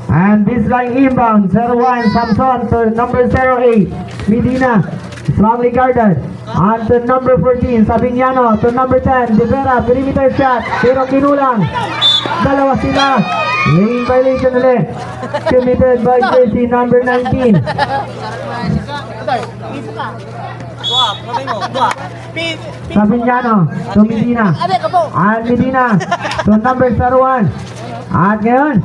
And this line inbound, 01 Samson to number 08, Medina, strongly guarded. And to number 14, Sabignano, to number 10, De Vera, perimeter shot, pero kinulang. Dalawa sila. Lane violation ulit. Committed by jersey number 19. Sabignano, to Medina. And Medina, to number 01. At ngayon,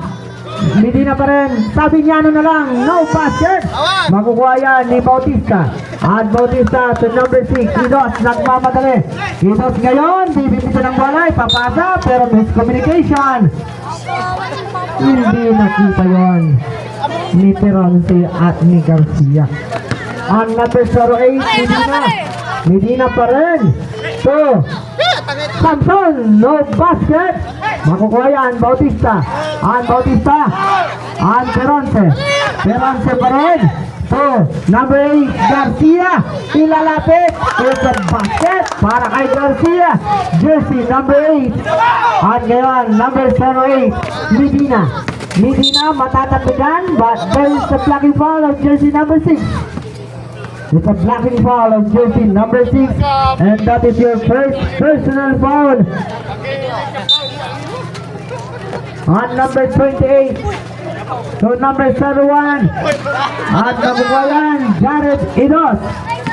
Medina pa rin. Sabignano na lang. No basket. Makukuha yan ni Bautista. At Bautista to number 6. Idos, nagmamadali. Idos ngayon, bibibito ng balay. Papasa, pero miscommunication. Hindi nakita yon ni Peronce at ni Garcia. Ang number 08, Medina. Medina pa rin. So, Samson, no basket. Makukuha yan, Bautista. Ang Bautista. Ang Peronce. Peronce pa rin. So, number 8, Garcia. Ilalapit. It's a basket para kay Garcia. Jersey number 8. At ngayon, number 08, Medina. Medina matatapigan, but there is a blocking foul of jersey number 6. It's a blocking foul of jersey number 6. And that is your first personal foul. On number 28. So number 71. At nabukalan, Jared Idos.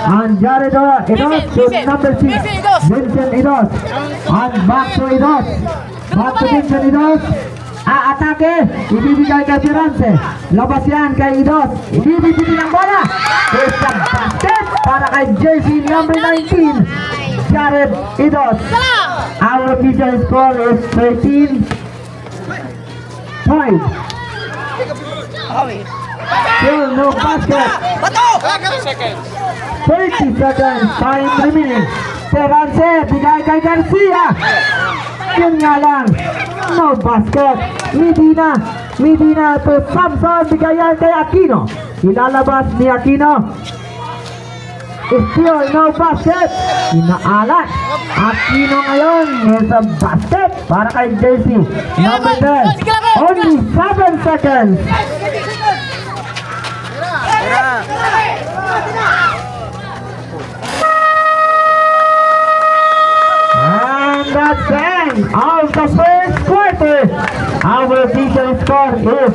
And Jared Idos to number 6. Vincent Idos. And back to Idos. Back to Vincent Idos. Aatake, ibibigay kay Peronce. Labas yan kay Idos. Ibibigay ng bola. There's a basket para kay jersey number 19. Jared Idos. Our official score is 13 points. Still no basket. 30 seconds. Time remaining. Peronce, bigay kay Garcia. Yun nga lang. No basket. Medina to Samson. Bigayan kay Aquino. Ilalabas ni Aquino. Still no basket. Inaalat. Aquino ngayon. There's a basket para kay jersey number 10. Only 7 seconds. And that's the end of the first quarter. Our official score is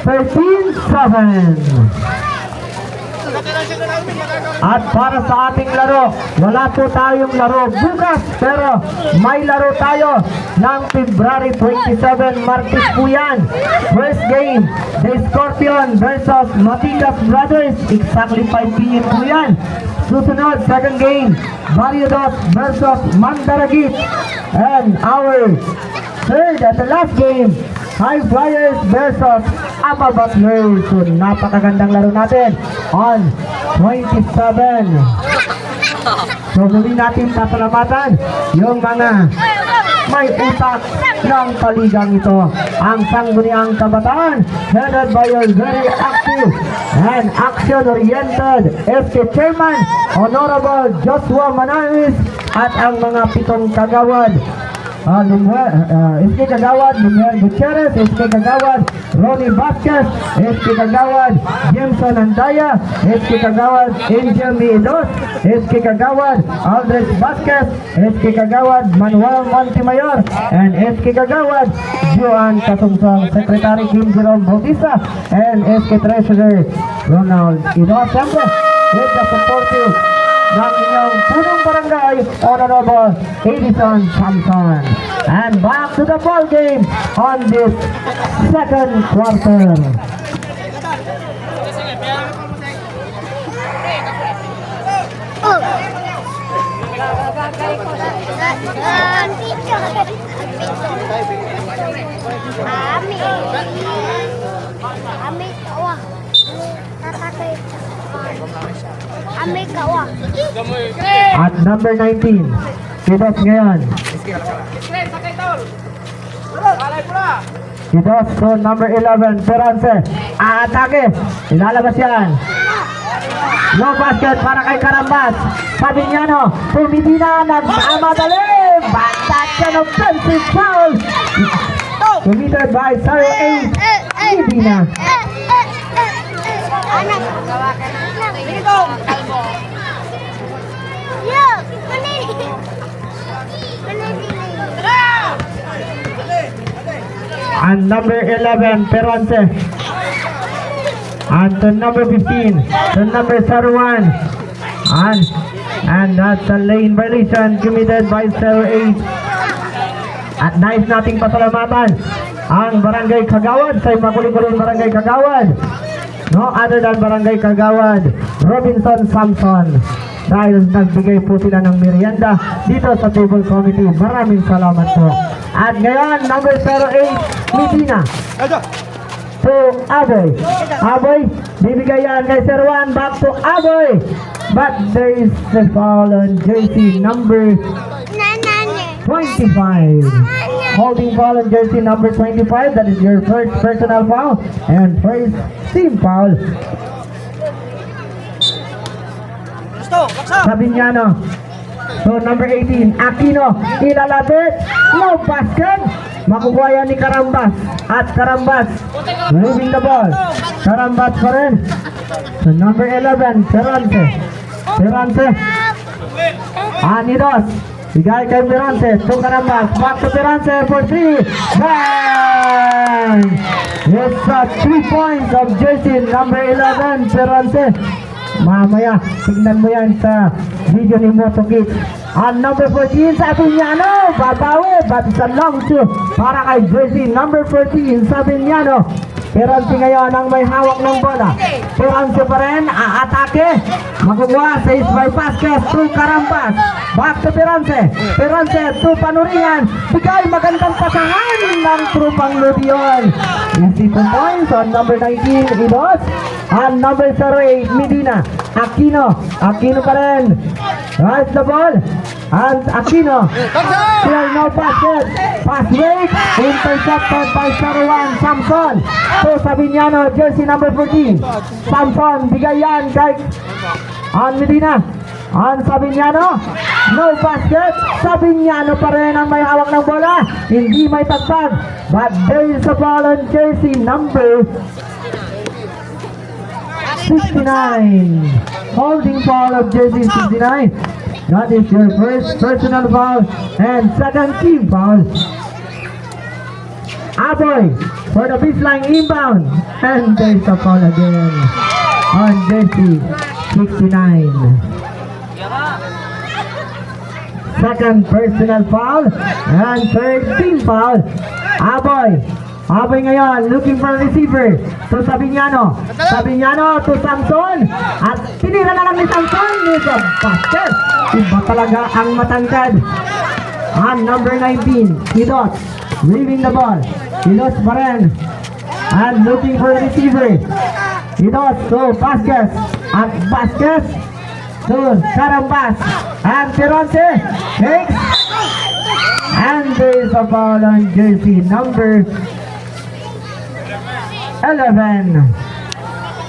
13-7. At para sa ating laro, wala po tayong laro bukas, pero may laro tayo ng February 27, Martes po yan. First game, the Scorpion versus Matigas Brothers, exactly 5 p.m. po yan. Susunod, second game, Barrios versus Mandaragit. And our third at the last game, High Flyers versus Aba Butlers. So napakagandang laro natin on 27. So muli natin pasalamatan yung mga may utak ng paligang ito. Ang Sangguniang Kabataan, headed by your very active and action-oriented SK Chairman, Honorable Joshua Manaris, at ang mga 7 kagawad. SK Kagawad, Lumier Gutierrez, SK Kagawad, Ronnie Vasquez, SK Kagawad, Jameson Andaya, SK Kagawad, Angel Midos, SK Kagawad, Aldrich Vasquez, SK Kagawad, Manuel Montemayor, and SK Kagawad, Joan Kasungsong, Secretary Kim Jerome Bautista, and SK Treasurer Ronald Ido. Siyempre, with the supportive ng inyong punong barangay, Honorable Edison Samson. And back to the ball game on this second quarter. At number 19, Kidos ngayon. Kidos to number 11, Peronce. Atake, ilalabas yan. No basket para kay Karambas. Sabignano, Medina, nagmamadali. Batak yan, offensive foul. committed by 08 Medina. And number 11, Peronce. And to number 15, to number 01. And that's a lane violation committed by 08. At nais nating pasalamatan ang Barangay Kagawad sa makulit-kulit Barangay Kagawad. No other than Barangay Kagawad, Robinson Samson. Dahil nagbigay po sila ng merienda dito sa table committee. Maraming salamat po. At ngayon, number 08, Medina. To Aboy. Aboy, bibigay yan kay Sir Juan. Back to Aboy. But there is the foul on jersey number 25. Holding foul on jersey number 25. That is your first personal foul and first team foul. Sabiñano. So number 18, Aquino. Ilalapit. No basket. Makukuha yan ni Karambas. At Karambas moving the ball. Karambas pa rin. So number 11, Perante. Perante. Anidos. Bigay kay Perante. To Karambas. Back to Perante for 3. Bang! It's 3 points of jersey number 11, Perante. Mamaya, tignan mo yan sa video ni Motokit. On number 14, Sabiñano. Babawi, but it's a long two para kay jersey number 14, Sabiñano. Perante ngayon ang may hawak ng bola. Perante pa rin, aatake. Makukuha sa by basket to Karampas. Back to Perante. Perante to Panuringan. Bigay magandang pasangan ng trupang Ludion. Easy 2 points on number 19, Idos. On number 08, Medina. Aquino. Aquino pa rin. Right the ball. And Aquino. Still no basket. Pass break. Intercepted by 01, Samson. To Sabiñano, jersey number 14. Samson, bigay yan kay on Medina. On Sabiñano. No basket. Sabiñano pa rin ang may hawak ng bola. Hindi may tagtag. But there is a ball on jersey number 69. Holding foul of jersey 69. That is your first personal foul and second team foul. Aboy for the baseline inbound. And there's a foul again on jersey 69. Second personal foul and third team foul. Aboy. Aboy ngayon, looking for a receiver. To Sabiñano. Sabiñano to Samson. At tinira na lang ni Samson. It's a basket. Iba talaga ang matangkad. On number 19, Idos. Leaving the ball. Idos pa rin. And looking for a receiver. Idos to Vasquez. At Vasquez to Karambas. And Perante takes. And there is a ball on jersey number 11.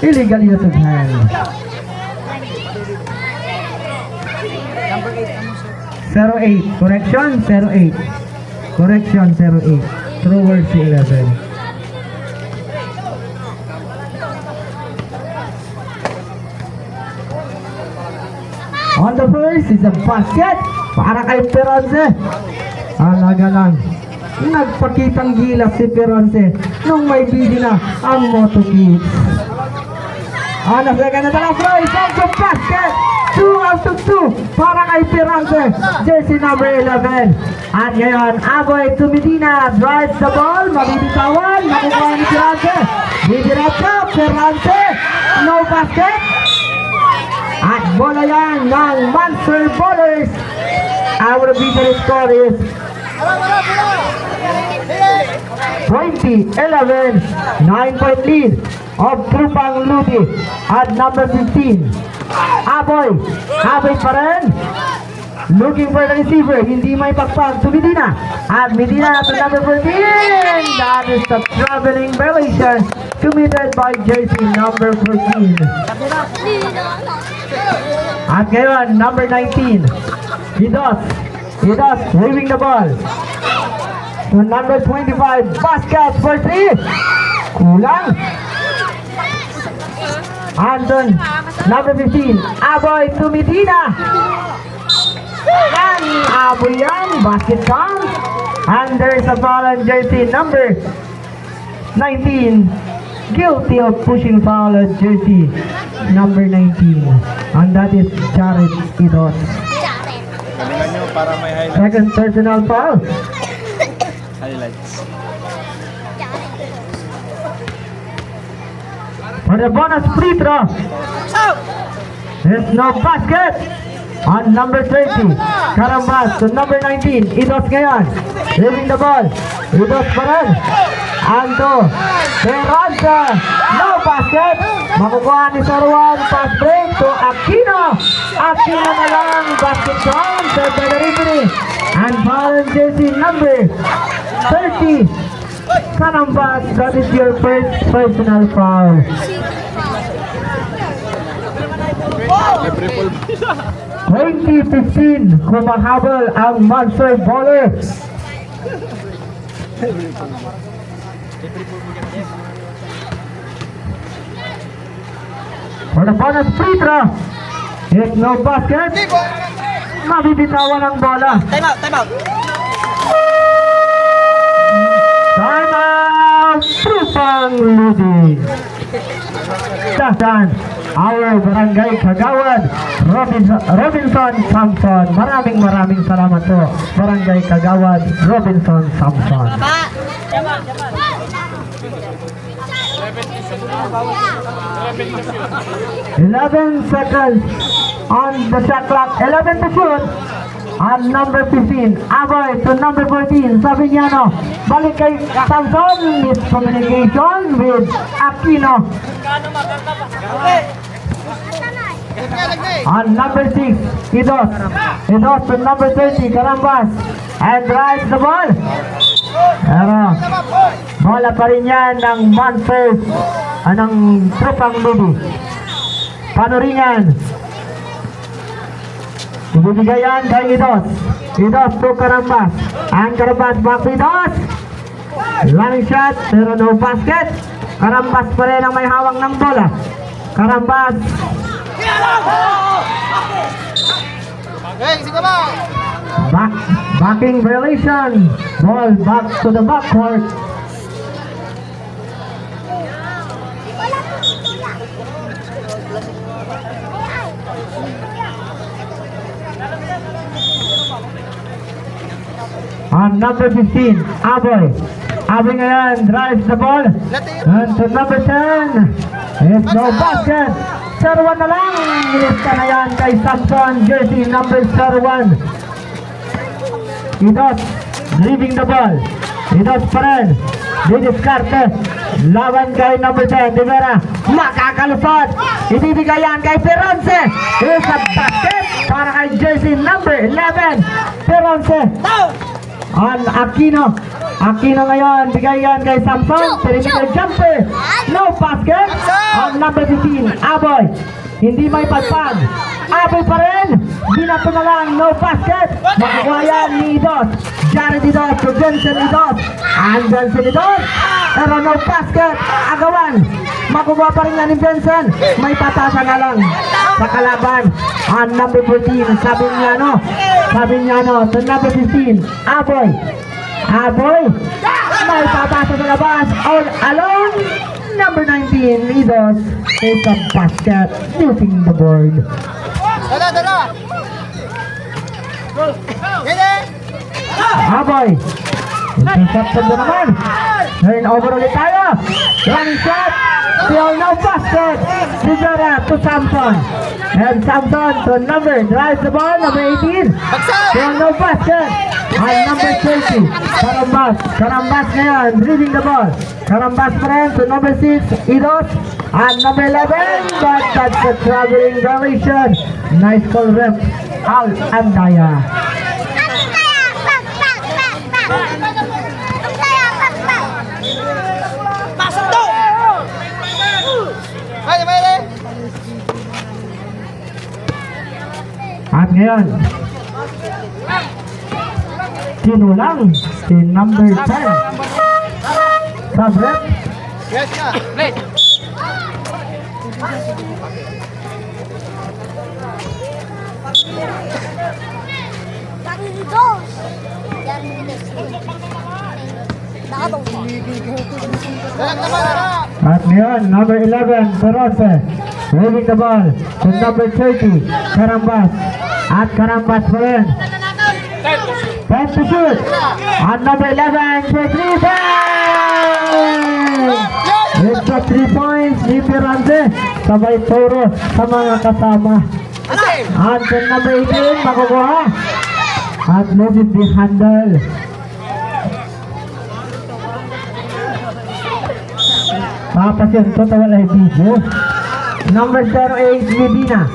Illegal use of hand. 08. Correction, 08. Correction, 08. Towards 11. On the first is a basket para kay Perance. Alaga lang. Nagpakitang gilas si Perance nung may bidi na ang Moto Kids. On the second na tala, Froy, the basket. 2 out of 2 para kay Perance, jersey number 11. At ngayon, Aboy to Medina, drives the ball, mabibitawan, makukuha ni Perance. Didiretso, Perance, no basket. At bola yan ng Monster Ballers. Our victory score is 20-11, 9-point lead of Trupang Ludi at number 15. Aboy pa rin. Looking for the receiver, hindi may pagpag to Medina. At Medina to number 14. That is the traveling violation committed by jersey number 14. At ngayon, number 19. Idos waving the ball. to number 25. Basket for 3. Kulang. Anton, number 15. Aboy to Medina. And Aboy yan. Basket count. And there is a foul on jersey number 19. Guilty of pushing foul on jersey number 19. And that is Jared Idot. Galingan nyo para may highlights. Second personal foul. Highlights. For the bonus free throw. There's no basket. On number 30. Karambas to number 19. Idos ngayon. Leaving the ball. Idos pa rin. Anto. Peranza. No basket. Makukuha ni Sarwan. Pass break to Aquino. Aquino na lang. Basket count. Third by the referee. And foul in jersey number 30. Karambas. That is your first personal foul. 2015, kumahabol ang monster baller. For the bonus free throw. It's no basket. Mabibitawan ang bola. Time out, time out. Time out. Trupang leading. Dasan, our barangay Kagawad, Robinson Samson. Maraming salamat po. Barangay Kagawad, Robinson Samson. Ba? Tama. 11 seconds on the shot clock. 11 to shoot. On number 15, Aboy to number 14, Sabiñano. Balik kay Samson. Miscommunication with Aquino. On number 6, Idos. Idos to number 30, Karambas. And drives the ball. Pero, bola pa rin yan ng Monsters. Anong Trupang Ludi. Paano rin yan? Ibibigay yan kay Idos. Idos to Karambas. Ang Karambas back to Idos. Running shot, pero no basket. Karambas pa rin ang may hawak ng bola. Karambas. Backing violation. Ball back to the backcourt. On number 15, Aboy. Aboy ngayon drives the ball. And to number 10, it's no basket. Sarwan na lang. Nilista na yan kay Samson, jersey number 01. Idos, leaving the ball. Idos pa rin. Didiskarte. Laban kay number 10, De Vera. Makakalusot. Ibibigay yan kay Peronce. Here's a basket para kay jersey number 11. Peronce. On Aquino. Aquino ngayon, bigay yan kay Samson. Perimeter jumper. No basket. On number 15, Aboy. Hindi may pagpag. Aboy pa rin. Binato na lang. No basket. Makukuha yan ni Idos. Jared Idos to Jensen Idos. And Jensen Idos. Pero no basket. Agawan. Makukuha pa rin yan ni Jensen. May patasa nga lang sa kalaban. On number 14, Sabiñano. Sabiñano to number 15, Aboy. Aboy. May patasa sa labas. All alone. Number 19, Idos. Take a basket. Using the board. Dala. Aboy. Intercepted na naman. Turn over ulit tayo. Running shot. Still no basket. Sigara to Samson. And Samson to number. Drives the ball. Number 18. Still no basket. And number 20. Karambas. Karambas ngayon. Dribbling the ball. Karambas pa rin to number 6. Idos. And number 11. But that's a traveling violation. Nice call ref. Al Andaya. At ngayon, Sinulang si number 10. Sabrep. Yes ka. Play. Dalag naman, dalag. At ngayon, number 11, Perose. Moving the ball to number 30, Karambas. At Karambas pa rin. 10 to shoot. At number 11, for 3 points! It's a 3 points ni Perose. Sabay turo sa mga kasama. At sa number 18, makukuha. At loses the handle. Tapos yun, total ay video. Number 08, Medina.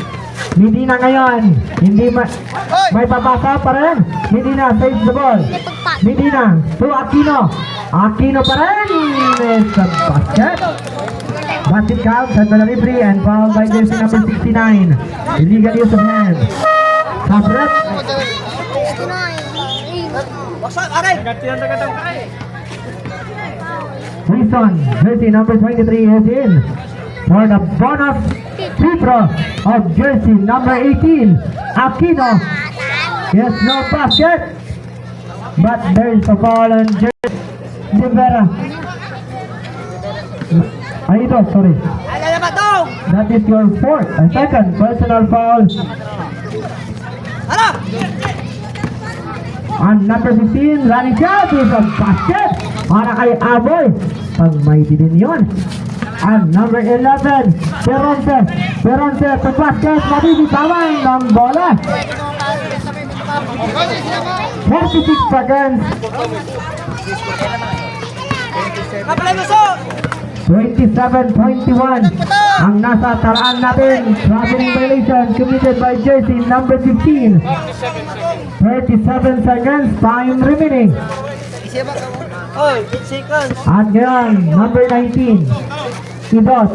Medina ngayon, hindi may papasa pa rin. Medina saves the ball. Medina to Aquino. Aquino pa rin. It's a basket. Basket count, set by the referee and fouled by jersey number 69. Illegal use of hand. Sabrep. Baksak, aray. Wilson, jersey number 23 is in for the bonus free throw of jersey number 18, Aquino. Yes, no basket, but there is a foul on jersey Rivera. Ito, sorry. Ala naman daw. That is your fourth and second personal foul. Ala. On number 15, running shot is a basket para kay Aboy. Pag-mighty din yun. And number 11, Peronte. Peronte to basket. Mabibitawan ng bola. 46 seconds. Kapalay mo so. 27-21 ang nasa taraan natin. Traveling violation committed by jersey number 15. 37 seconds, time remaining. Oy, 8 seconds. At ngayon, number 19, Idos.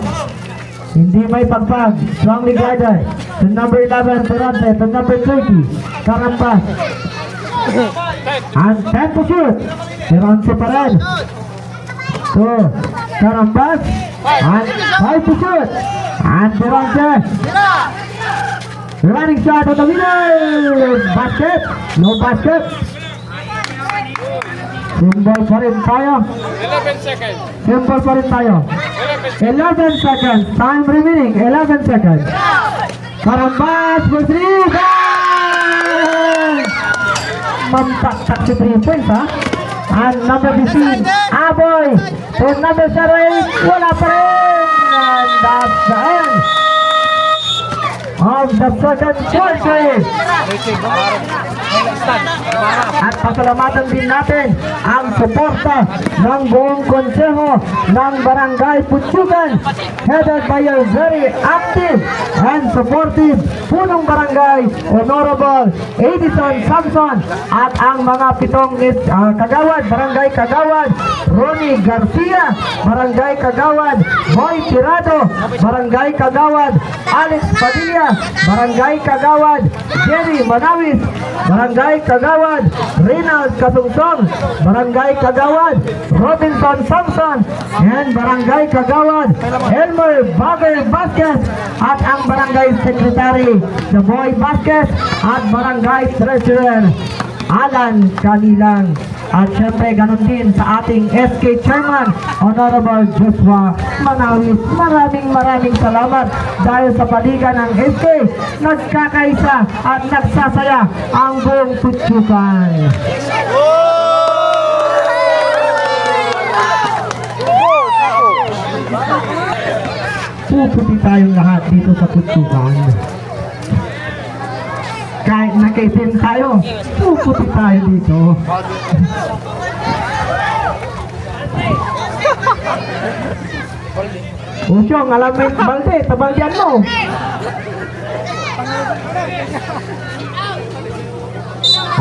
Hindi may pagpag, strongly guarded. To number 11, Perante. To number 30, Karambas. And 10 to shoot. Perante pa rin. So, Karambas. And 5 to shoot. And Perante. Running shot on the winner. Basket. No basket. Symbol pa rin tayo. 11 seconds. Symbol pa rin tayo. 11 seconds. Time remaining. 11 seconds. Karambas for 3 points. Mamtaktak si 3 points ha. And number 15, Aboy. To number 7, wala pa rin. And that's the end of the second quarter. At pasalamatan din natin ang suporta ng buong konseho ng Barangay Putsukan, headed by your very active and supportive punong barangay, Honorable Edison Samson, at ang mga pitong kagawad, Barangay Kagawad Ronnie Garcia, Barangay Kagawad Boy Tirado, Barangay Kagawad Alex Padilla, Barangay Kagawad Jerry Manawis, Barangay Kagawad Reynald Kasungsong, Barangay Kagawad Robinson Samson, and Barangay Kagawad Elmer Bagay Vasquez, at ang Barangay Secretary the Boy Vasquez, at Barangay Treasurer Alan Kanilang. At syempre ganun din sa ating SK Chairman, Honorable Joshua Manawis. Maraming salamat dahil sa paligan ng SK, nagkakaisa at nagsasaya ang buong Putsukan. Puputi tayong lahat dito sa Putsukan. Kahit nakaitim tayo, puputi tayo dito. Usyong, alam mo yung balde, tabalyan mo.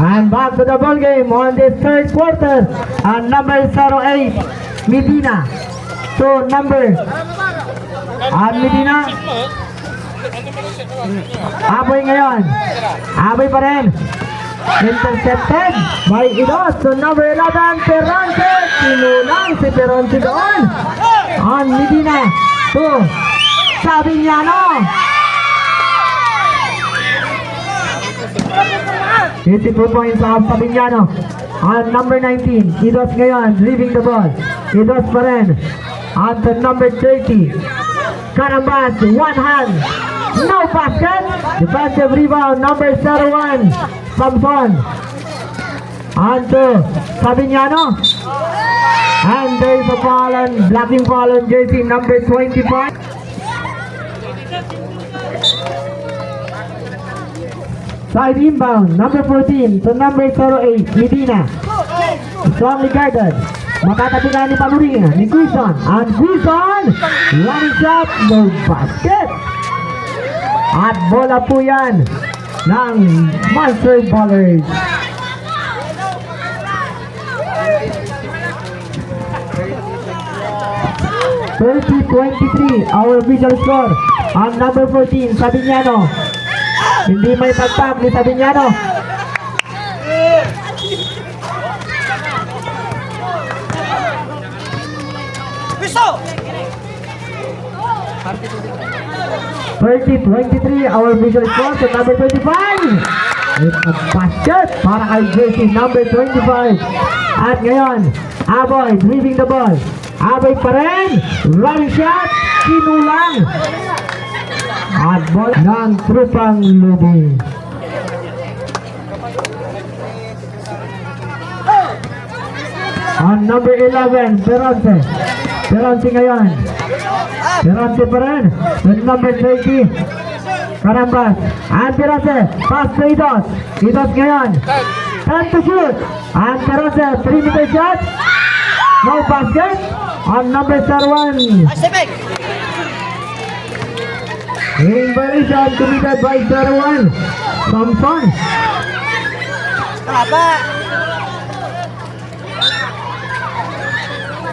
And back to the ball game on this third quarter. And number 08, Medina. To number Medina. Aboy ngayon. Aboy pa rin. Intercepted by Idos. So number 11, Peronte. Sinulang si Peronte doon. On Medina to Sabiñano. 82 points of Sabiñano. On number 19, Idos ngayon, leaving the ball. Idos pa rin. On to number 30, Carambas, one hand. No basket. Defensive rebound, number 01, Samson. On to Sabiñano. And there is a foul on, blocking foul on jersey number 25. Side inbound, number 14 to number 08, Medina. Strongly guarded. Matatapikan ni Paluring, ni Quizon. And Quizon, running shot, no basket. At bola po yan ng Monster Ballers. (30-23) our official score. On number 14, Sabiñano. Hindi may pagpag ni Sabiñano. Piso! 30-23 our official score to number 25. It's a basket para kay jersey number 25. At ngayon, Aboy driving the ball. Aboy pa rin. Running shot. Kinulang. At ball ng Trupang Lubi. On number 11, Peronte. Peronte ngayon. Peronte pa rin. With number 30, Carambas. And Peronte. Pass to Idos. Idos ngayon. 10 to shoot. And Peronte, 3-meter shot. No basket. On number 01. Asibig! In violation committed by 01, Samson. Taba!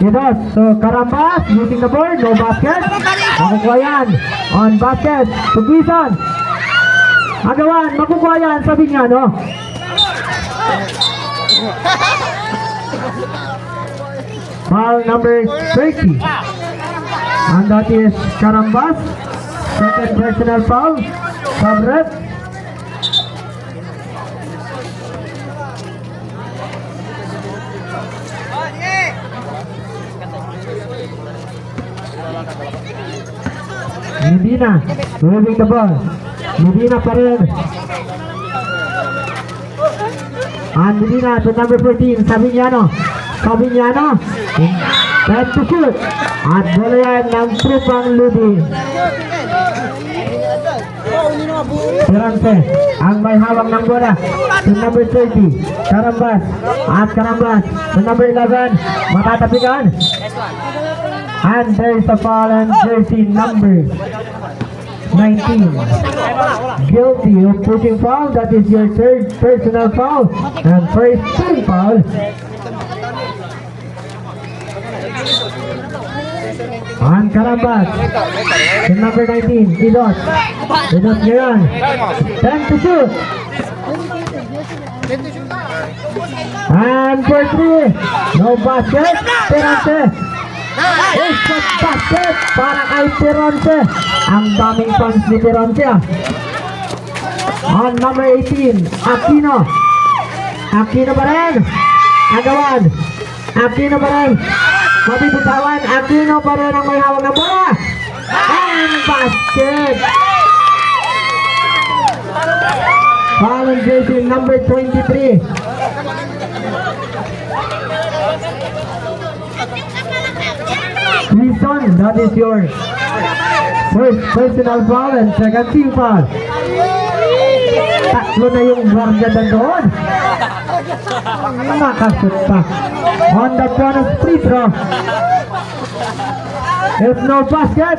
Idos, so Carambas using the board, no basket. Makukuha yan. On basket, to Quizon. Agawan, makukuha yan, sabi niya, no? Foul number 30. And that is Carambas. Second personal foul. Sub-rep. Medina moving the ball. Medina pa rin. And Medina to number 14, Sabiñano. Sabiñano. Time to shoot. At bola yan ng Trupang Lubi. Peronte ang may hawak ng bola. To number 30, Carambas. At Carambas to number 11, matatapikan. And there is a foul on jersey number 19. Guilty of pushing foul. That is your third personal foul. And first team foul. On Carambas. To number 19, Idos. Idos ngayon. 10 to shoot. And for 3. No basket. Peronte. It's a basket para kay Peronte. Ang daming fans ni Peronte. On number 18, Aquino. Aquino pa rin. Agawan. Aquino pa rin. Mabibitawan. Aquino pa rin ang may hawak ng bola. And basket. Foul on jersey number 23. Quizon, that is your first personal foul and second team foul. Tatlo na yung guardia doon. Nakasut pa. On the bonus free throw. There's no basket.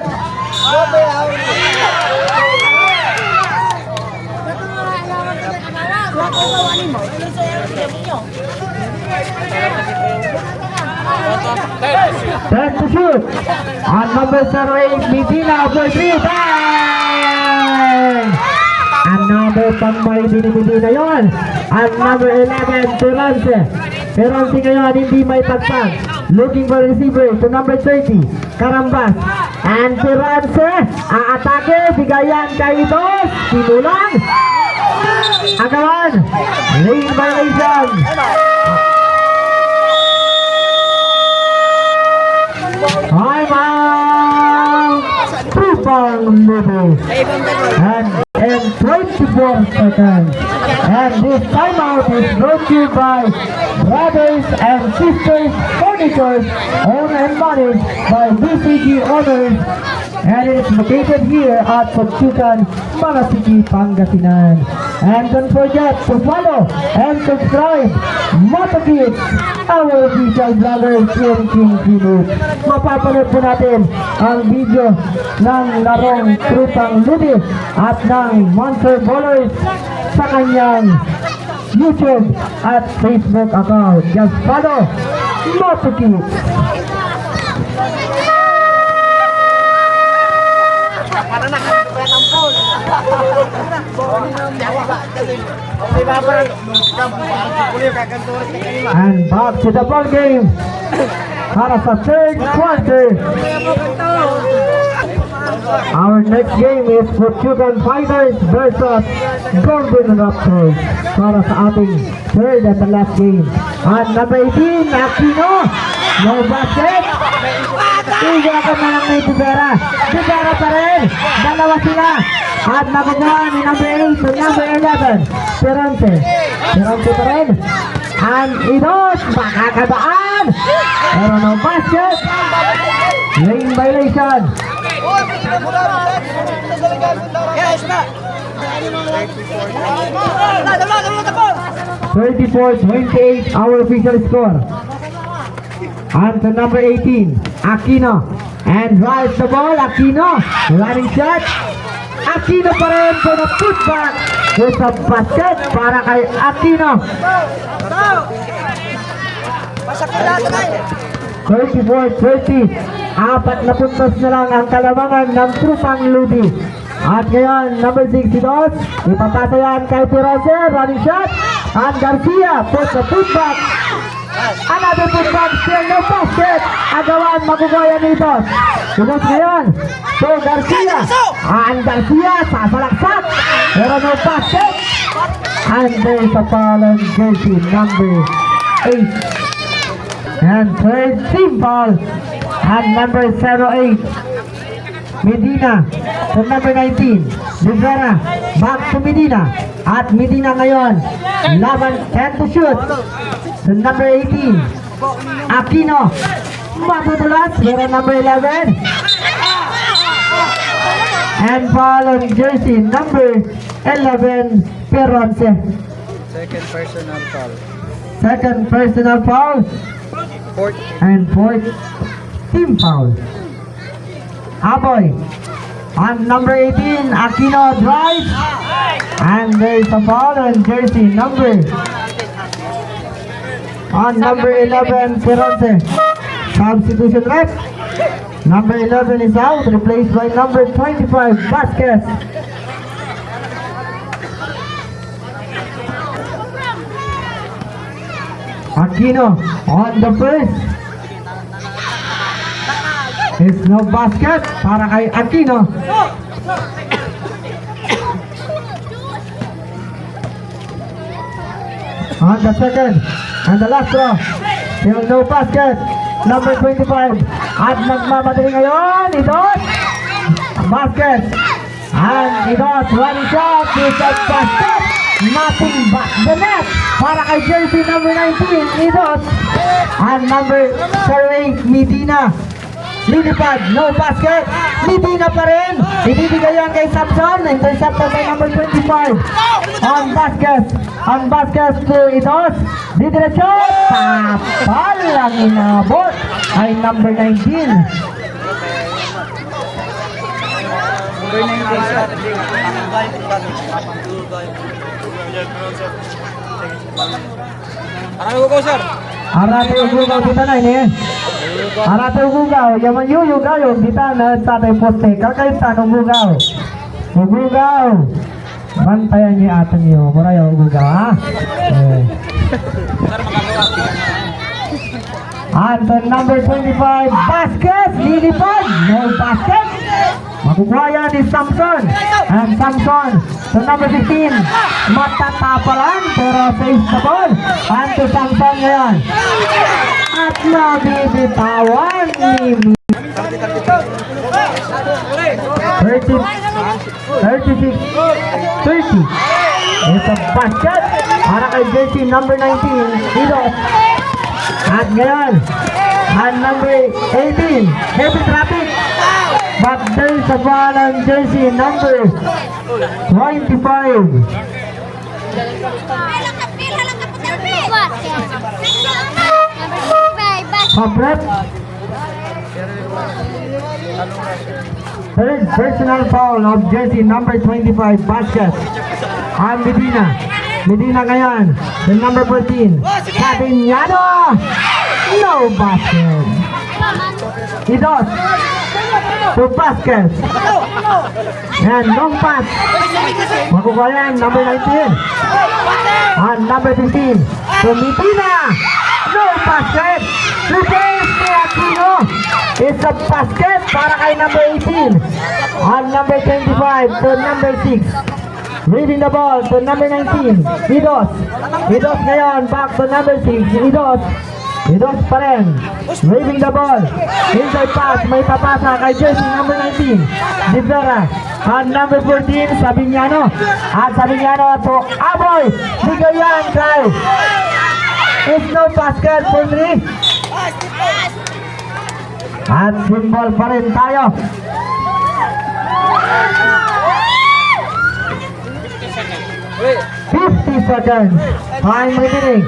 Time to shoot. On number 08, Medina for 3. Bang! Ang number pang may binibili na yun. Ang number 11, Terence. Terence ngayon hindi may pagpag. Looking for receiver to number 30, Karambas. And Terence, aatake, bigayan kay Dos. Sinulang. Agawan. Lane violation. Hi, ma'am. Trupang level. And in 24 seconds. And this timeout is brought to you by Brothers and Sisters Furniture, owned and managed by BCG owners. And it is located here at Pagsukan, Marasipi, Pangasinan. And don't forget to follow and subscribe MotoKids, our official vlogger in King Kinud. Mapapanood po natin ang video ng larong Trupang Ludi at ng Monster Bowlers sa kanyang YouTube at Facebook account. Just follow MotoKids. And back to the ball game. Para sa third quarter. Our next game is Fortune Fighters versus Golden Raptors. Para sa ating third and the last game. At number 18, Aquino. No basket. Iyakan na lang may Tibera. Tibera pa rin. Dalawa sila. At nakukuha ni number 8 to number 11. Terence. Terence pa rin. And Inos. Makakadaan. Pero no basket. Lane violation. Yes, na. 34-28 our official score. And to number 18, Aquino. And drives the ball, Aquino. Running shot. Aquino pa rin for the putback. With a basket para kay Aquino. Pasak na lahat na. 34-30. Apat na puntos na lang ang kalamangan ng Trupang Ludi. At ngayon, number 62, ipapatayan kay Pirose, running shot. And Garcia puts the putback. Another putback, still no basket. Agawan, magugoyan nito. Tugas ngayon. So Garcia. And Garcia, sasalaksak. Pero no basket. And there's a foul on jersey number 8. And third team foul. And number 08. Medina to number 19. Rivera back to Medina. At Medina ngayon. Laban 10 to shoot. To number 18. Aquino. Mabubulas. Pero number 11. And foul on jersey number 11. Peronce. Second personal foul. Second personal foul. Fourth. And fourth team foul. Aboy. On number 18, Aquino drives. And there is a foul on jersey number. On number 11, Peronce. Substitution ref. Number 11 is out, replaced by number 25, Vasquez. Aquino on the first. It's no basket para kay Aquino. On the second and the last draw. Still no basket. Number 25. At nagmamadali ngayon. Idos. Basket. And Idos running shot. With the basket. Nothing but the net. Para kay jersey number 19. Idos. And number 08. Medina. Lilipad, no basket. Medina pa rin. Ibibigay yan kay Samson. Intercepted by number 25. On basket to Idos. Didiretso. Tapal ang inabot ay number 19. Number 19. Ano ko sir? Arate ugugaw kita na ini. Arate ugugaw. Yaman yugaw. Kita na tatay poste. Kakaitan ugugaw. Ugugaw. Bantayan niyo atan niyo. Murayo, ugaga, ha? Eh. And the number 25, basket, lilipad, no basket. Makukuha yan ni Samson. And Samson, to number 15, matatapalan, pero safe the ball. And to Samson ngayon. At nabibitawan ni 36, 30. It's a basket para kay jersey number 19, Ilos. At ngayon, at number 18, heavy traffic. But there is a ball on jersey number 25. Pabret. Third personal foul of jersey number 25, basket. And Medina ngayon, the number 14, Sabiñano, no basket. Idos, to basket. And long pass. Makukuha yan, number 19. And number 15, to Medina, no basket. Replace ni Aquino. It's a basket para kay number 18. And number 25 to number 6. Leading the ball to number 19, Idos ngayon, back to number 6, Idos pa rin. Waving the ball, inside pass, may papasa kay jersey number 19, Divera. And number 14, Sabiñano. At Sabiñano to Aboy, bigay yan kay. It's no basket for 3. At symbol pa rin tayo. 50 seconds. Time remaining.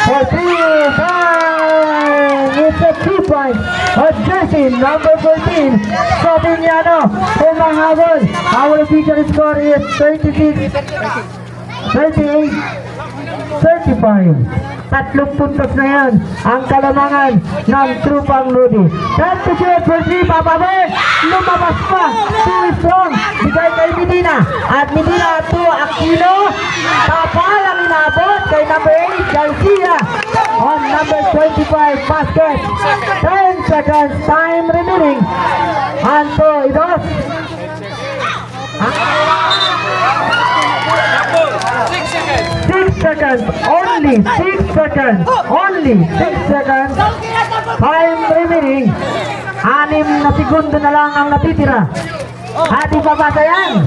For 3 time. It's a 3 point. A jersey number 14. Sabiñano. Pumahabol. Our official score is 36, 38, 35. 3 puntos na yan ang kalamangan ng Trupang Rudy. 30 for 3, papabay. Lumabas pa. Too strong. Bigay kay Medina. At Medina to Aquino. Tapal ang inabot kay number 8, Garcia. On number 25, basket. 10 seconds. Time remaining. And to Idos. 6 seconds. Only 6 seconds. Only 6 seconds. Time remaining. 6 na segundo na lang ang natitira. At ipapasa yan.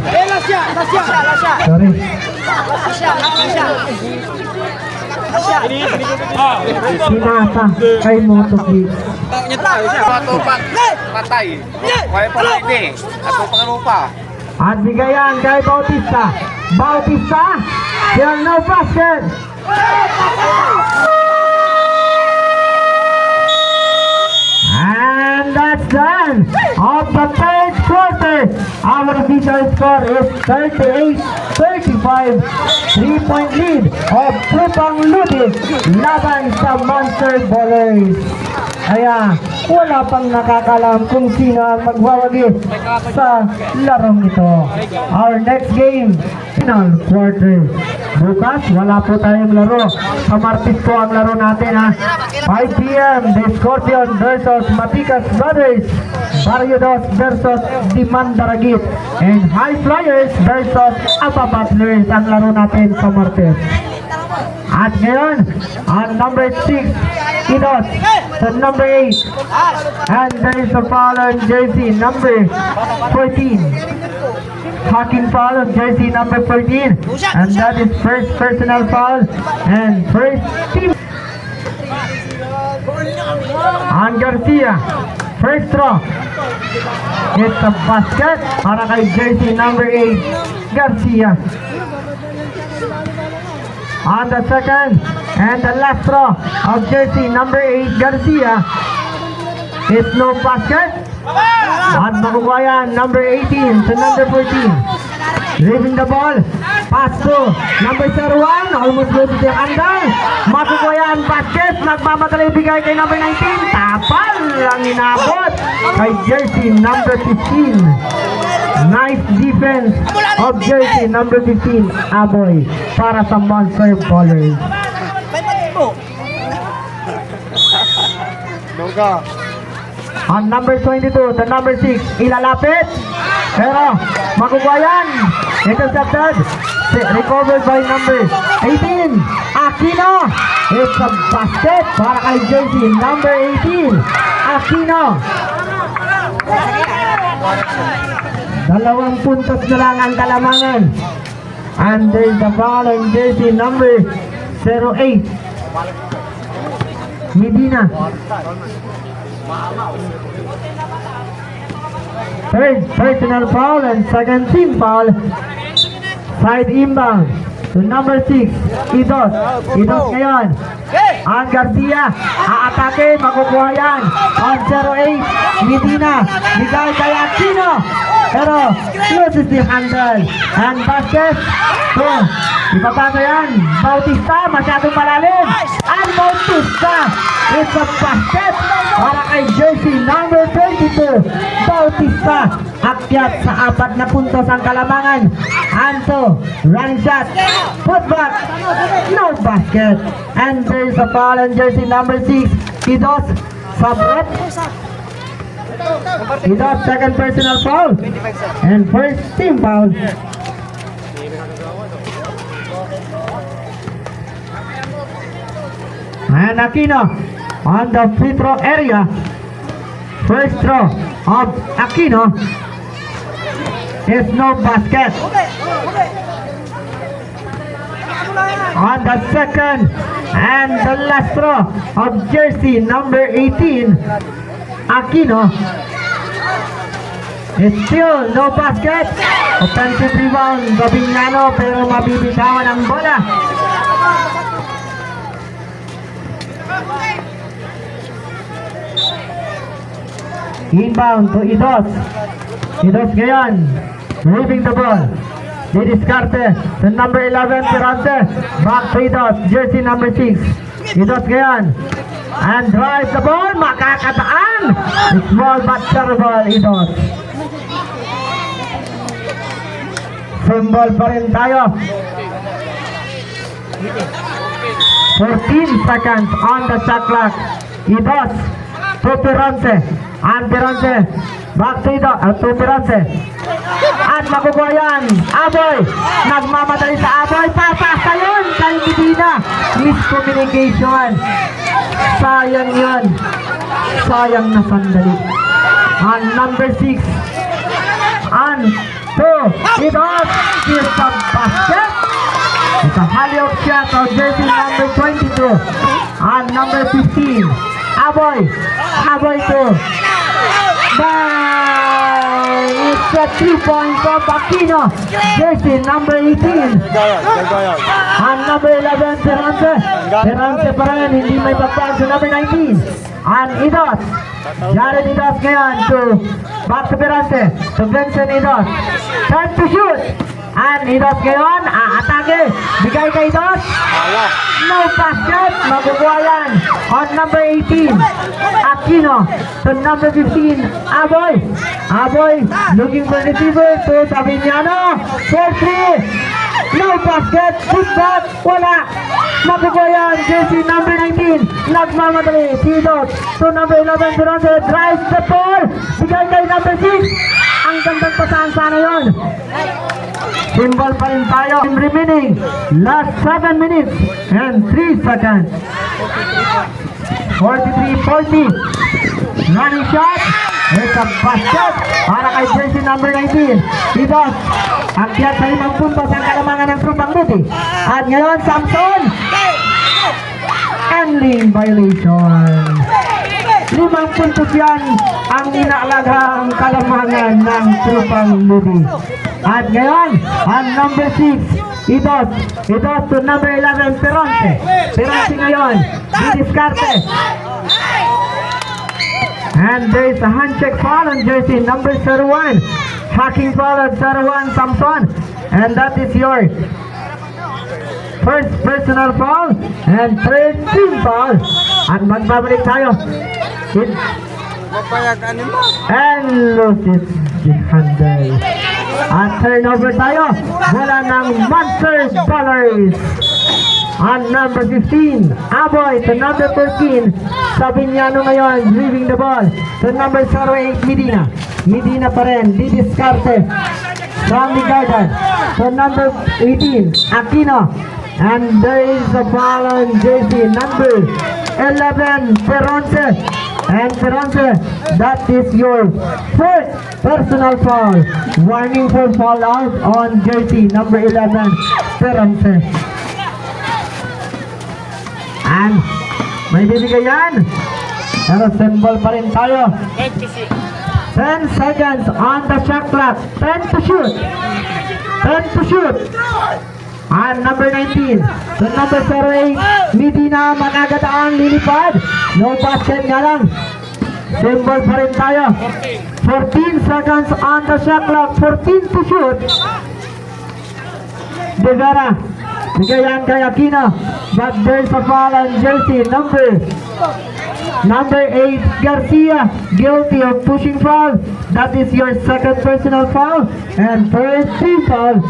Sorry. Sinasa kay Motoki. Patay. Kaya pala hindi. Ako pa. At bigayan kay Bautista. Still no basket. And that's done of the third quarter. Our official score is 38-35. 3-point lead of Trupang Ludi laban sa Monster Ballers. Kaya wala pang nakakalam kung sino ang magwawagi sa larong ito. Our next game, final quarter. Bukas, wala po tayong laro. Sa Martes po ang laro natin, ha. 5 p.m. The Scorpion versus Maticas Brothers. Barrio Dos versus Dimandaragit. And High Flyers versus Apa Butlers ang laro natin sa Martes. At ngayon, ang number 6, Idos, sa number 8. And there is a foul on jersey number 14. Hacking foul on jersey number 14. And that is first personal foul and first team. And Garcia, first throw. It's a basket para kay jersey number 8, Garcia. On the second and the last throw of jersey number 8, Garcia. It's no basket. At makukuha yan, number 18 to number 14. Leaving the ball. Pass to number 01. Almost go to the andal. Makukuha yan, basket. Nagmamadali bigay kay number 19. Tapal ang inabot kay jersey number 15. Nice defense of jersey number 15, Aboy, para sa Monster Ballers. May patin mo. On number 22, the number 6, ilalapit. Pero, makukuha yan. Intercepted. Recovered by number 18, Aquino. It's a basket para kay jersey number 18, Aquino. 2 puntos na lang ang Kalamangan. And there's the ball on jersey number 08, Medina. Third personal foul and second team foul. Side inbound to number 6, Idos. Idos ngayon. Ang Garcia, aatake, makukuha yan. On 08, Medina. Bigay kay Aquino. Pero, loses the handle. And basket. So, ipapasa yan. Bautista, masyadong malalim. And Bautista. It's a basket para kay jersey number 22, Bautista. Akyat sa 4 na puntos ang Kalamangan. Anto, running shot, put back, no basket. And there's a foul on jersey number 6, Idos, Sabret. Idos, second personal foul. And first team foul. And Aquino on the free throw area. First throw of Aquino is no basket. On the second and the last throw of jersey number 18, Aquino, is still no basket. Offensive rebound, Gabignano, pero mabibitawan ang bola. Inbound to Idos. Idos ngayon, moving the ball. Didiskarte to number 11, Perante. Back to Idos, jersey number 6. Idos ngayon. And drives the ball, makakataan. Small but terrible, Idos. Symbol pa rin tayo. 14 seconds on the shot clock. Idos to Perante. And Perante, back to Idos, to Perante. At makukuha yan. Aboy, nagmamadali sa Aboy. Papasa yun kay Medina. Miscommunication. Sayang yun. Sayang na sandali. And number 6. And 2. Idos is the basket. It's a alley-oop shot of jersey number 22. And number 15. Aboy. Aboy to. Bye! It's a 3-point of Aquino. Jersey number 18. And number 11, Perante. Perante pa rin, hindi may pagpag sa number 19. And Idos. Jared Idos ngayon to back to Perante. To Vincent Idos. Time to shoot. And Idos ngayon, aatake. Bigay kay Idos. No basket. Maguguha yan. On number 18, Aquino. To number 15, Aboy. Aboy, looking for receiver to Sabignano. 4-3. No basket. Put back. Wala. Maguguha yan. Jersey number 19. Nagmamadali. Idos. To number 11, Durante. Drives the ball. Bigay kay number 6. Ang gandang pasahan sana yun. Symbol pa rin tayo. Remaining last 7 minutes and 3 seconds. 43-40. Running shot. It's a basket para kay jersey number 19. Idos. Akyat sa 5 puntos ang Kalamangan ng Trupang Buti. At ngayon, Samson. And lane violation. 5 puntos yan ang inaalaga ang Kalamangan ng Trupang Buti. At ngayon, ang number 6, Idos. Idos to number 11, Perante. Perante ngayon, didiskarte. And there is a hand check foul on jersey number 01. Hacking foul on 01, Samson. And that is your first personal foul and third team foul. At magbabalik tayo. And loses the handle. At turnover tayo. Bola ng Monster Ballers. On number 15, Aboy to number 14. Sabiñano ngayon, driving the ball. To number 08, Medina. Medina pa rin, didiskarte. Strongly guarded. To number 18, Aquino. And there is a ball on jersey number 11, Peronce. And Peronce, that is your first personal foul. Warning for foul out on jersey number 11, Peronce. And may bibigay yan. Pero symbol pa rin tayo. 10 seconds on the shot clock. 10 to shoot. 10 to shoot. And number 19. So number 08, Medina, managataan, lilipad. No basket nga lang. Symbol pa rin tayo. 14 seconds on the shot clock. 14 to shoot. De Vera. Bigayan kay Aquino. But there's a foul on jersey number 8, Garcia, guilty of pushing foul. That is your second personal foul. And first team foul.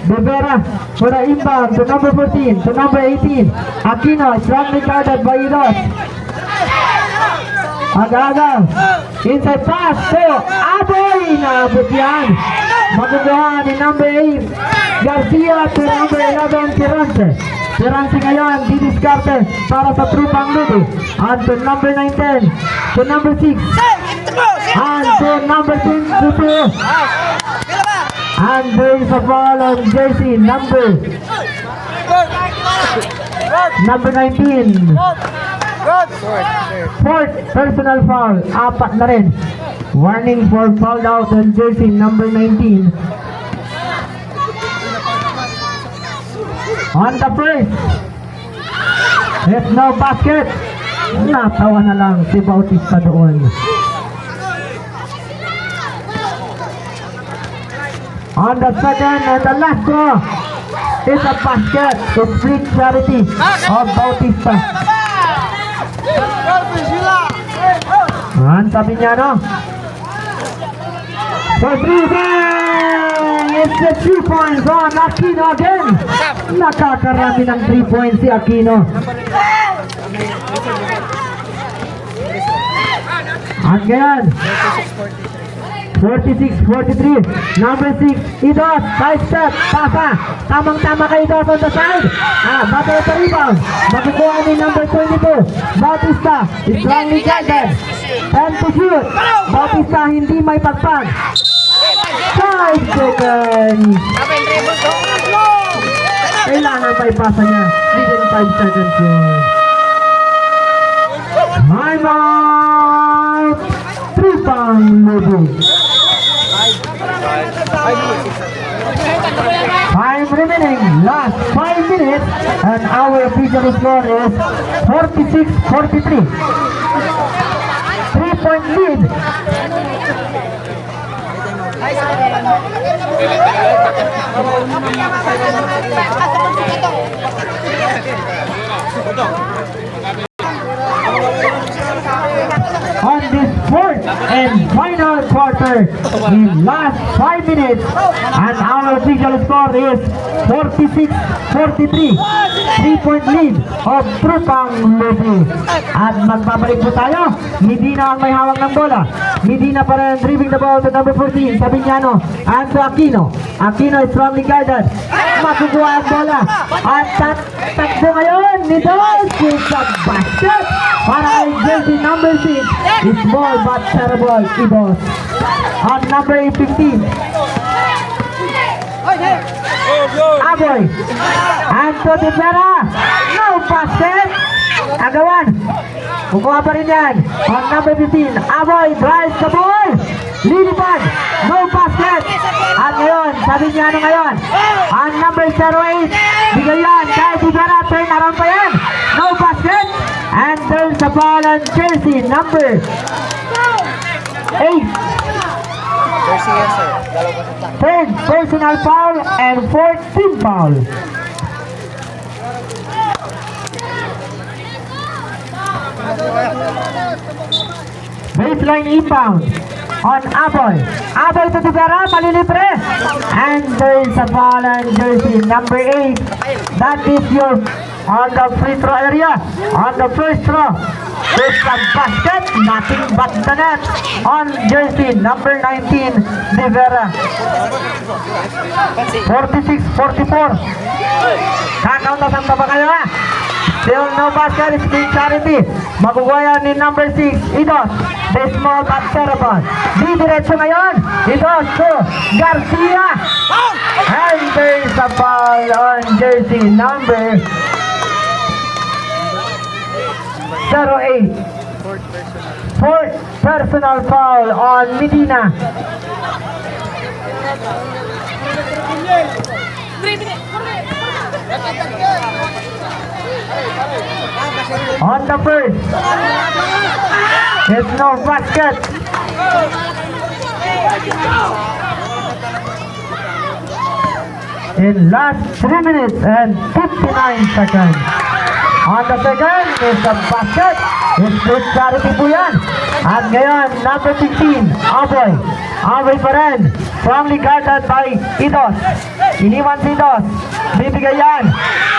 Rivera for the inbound to number 14, to number 18. Aquino, strongly guarded by Iros. Aga-aga. Inside pass to Aboy. Naabot yan. Maguguhan ni number 8, Garcia to number 11, Tirante. Tirante ngayon, didiskarte para sa trupang ludo. And to number 19, to number 6. And to number 22. And there is a ball on jersey number 19. Fourth personal foul. Apat na rin. Warning for foul out on jersey number 19. On the first. If no basket. Natawa na lang si Bautista doon. On the second and the last draw is a basket to split charity of Bautista. And Sabiñano. For 3 bang! It's the 3 points on Aquino again. Nakakarami ng 3 points si Aquino. At ngayon, 46-43. Number 6, Idos. Side step. Pasa. Tamang-tama kay Idos on the side. Battle sa rebound. Makukuha ni number 22. Bautista. Strongly guarded. 10 to shoot. Bautista hindi may pagpag. 5 seconds. Kailangan pa ipasa niya. Within 5 seconds yun. Time out. 3 pang moving. Time remaining, last 5 minutes, and our official score is 46-43. 3-point lead. On this fourth and final quarter, in last 5 minutes, and our official score is 46-43. 3-point lead of Trupang Lupi. At magbabalik po tayo. Medina ang may hawak ng bola. Medina pa rin driving the ball to number 14, Sabiñano, and to Aquino. Aquino is strongly guarded. Makukuha ang bola. At takbo ngayon ni Dolce sa basket. Para kay jersey number 6, small but terrible Idos. On number 15, Aboy. And to De Vera. No basket. Agawan. Kukuha pa rin yan. On number 15, Aboy drives the ball. Lilipad. No basket. At ngayon, Sabiñano ngayon. On number 08, bigay yan. Kay De Vera, turn around pa yan. No basket. And there's the ball on jersey number 8. Third personal foul and fourth team foul. Baseline inbound. on Aboy. Aboy to Tigara, malilibre. And there is a ball on jersey number 8. That is your on the free throw area. On the first throw. There's a basket, nothing but the net. On jersey number 19, Rivera. 46-44. Kakauntasan pa ba kayo ha? Still no basket, it's being charity. Maguguya ni number 6, Idos. The small but terrible. Di diretso ngayon. Idos to Garcia. And there is a ball on jersey number 08. Fourth personal foul on Medina. On the first, there's no basket. In last 3 minutes and 59 seconds. On the second, there's a basket. It's good charity po yan. At ngayon, number 15, Aboy. Aboy pa rin. Strongly guarded by Idos. Iniwan si Idos. Bibigay yan.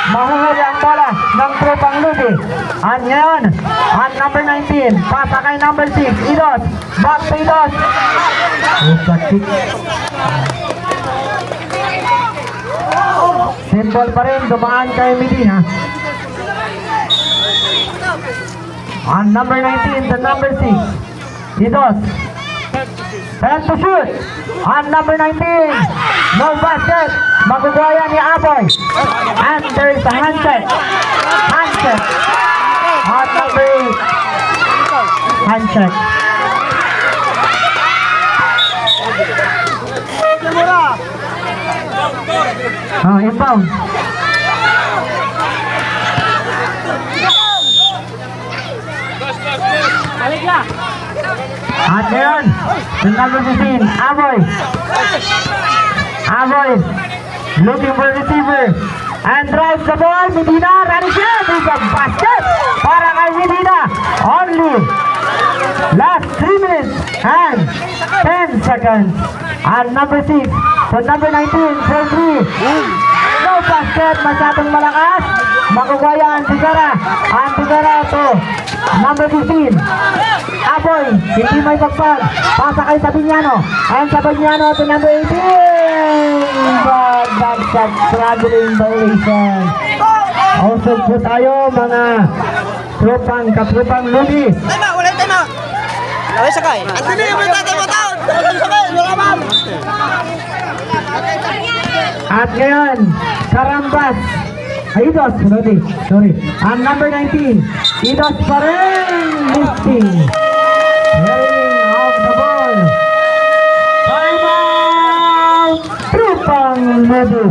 Mahuhuli ang bola ng tropang Ludi. At ngayon, at number 19, pasa kay number 6, Idos. Back to Idos. It's a kick. Symbol pa rin, dumaan kay Medina. On number 19, the number 6, Idos. And to shoot. On number 19, no basket. Magugaya ni Aboy. And there is a handshake. Handshake. On number 8, handshake. Oh, inbound. At ngayon, the number 15, Aboy. Aboy, looking for receiver. And drives the ball, Medina, running shot. There's a basket para kay Medina. Only last 3 minutes and 10 seconds. And number 6, so number 19, for 3. No basket, masyadong malakas. Makukuha ang Tigara. Ang Tigara to number 15. Aboy, hindi may pagpag. Pasa kay Sabiñano. And Sabiñano to number 18. But that's a struggling violation. Also po tayo mga katrupang Ludi. Time out, wala time out. Wala sakay. At hindi mo tatay taon. Wala sakay, wala ma'am. At ngayon, Karambas. Idos, sorry. And number 19, Idos pa rin, lifting. Carrying off the ball. Time out! Trupang Ludi.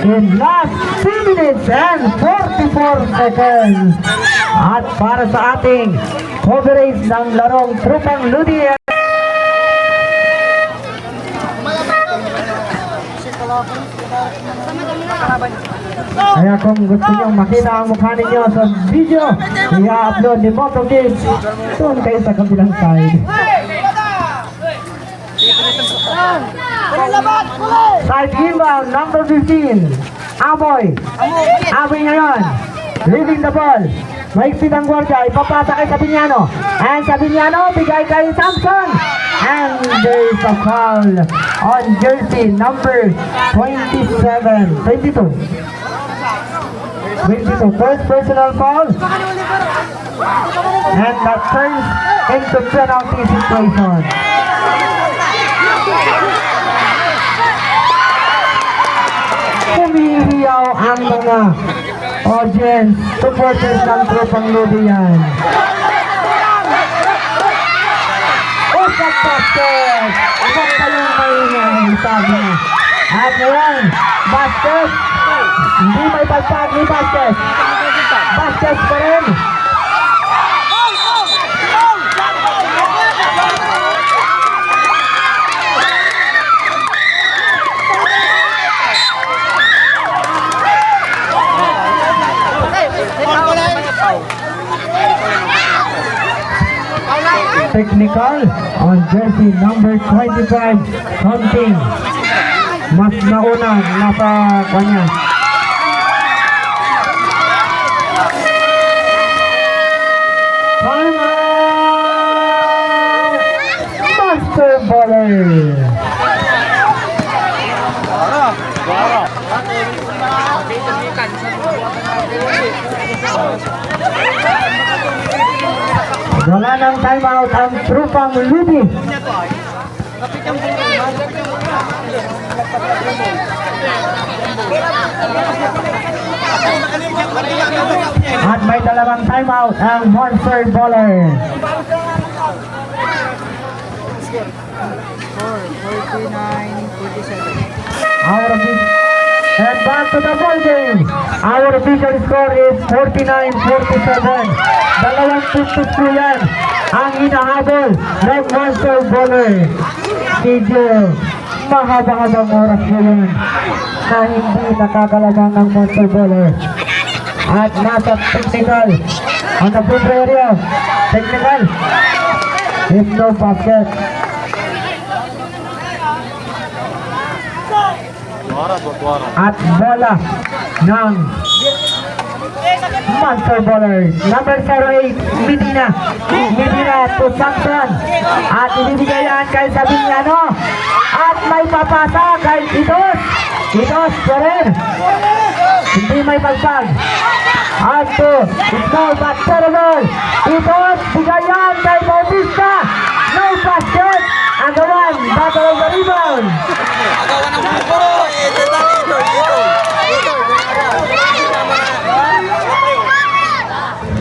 In last 3 minutes and 44 seconds. At para sa ating coverage ng larong Trupang Ludi. Kaya kung gusto nyo makita ang mukha ninyo sa video, i-upload ni Moto Kids doon kayo sa kabilang side. Side inbound, number 15, Aboy. Aboy ngayon, leaving the ball. Maigpit ang gwardiya, ipapasa kay Sabiñano. And Sabiñano, bigay kay Samson. And there is a foul on jersey number 22. First personal foul. And that turns into penalty situation. Humihiyaw ang mga audience, supporters ng Tropang Ludi yan. Usap basket! Usap kayong maingay, sabi niya. At ngayon, basket! Hindi may pagpag ni basket! Basket pa rin! technical on jersey number 25, counting. Mas nauna nasa kanya. Time out! Master Baller! Wala ng timeout ang trupang Ludi. At may dalawang timeout ang Monster Baller. And back to the ball game. Our official score is 49-47. Dalawang puntos po yan ang inahabol ng Monster Baller. Medyo mahaba-habang oras po yun na hindi nakakalagang ng Monster Baller. At nasa technical on the front area. Technical is no basket. At bola ng Monster Baller. Number 08, Medina. Medina to Sampson. At ibibigay kay Sabiñano. At may papasa kay Itos. Itos pa rin. Hindi may pagpag. At to small but terrible. Itos, bigayan kay Bautista. No basket. Agawan, battle of the rebound. Agawan ng bukuro.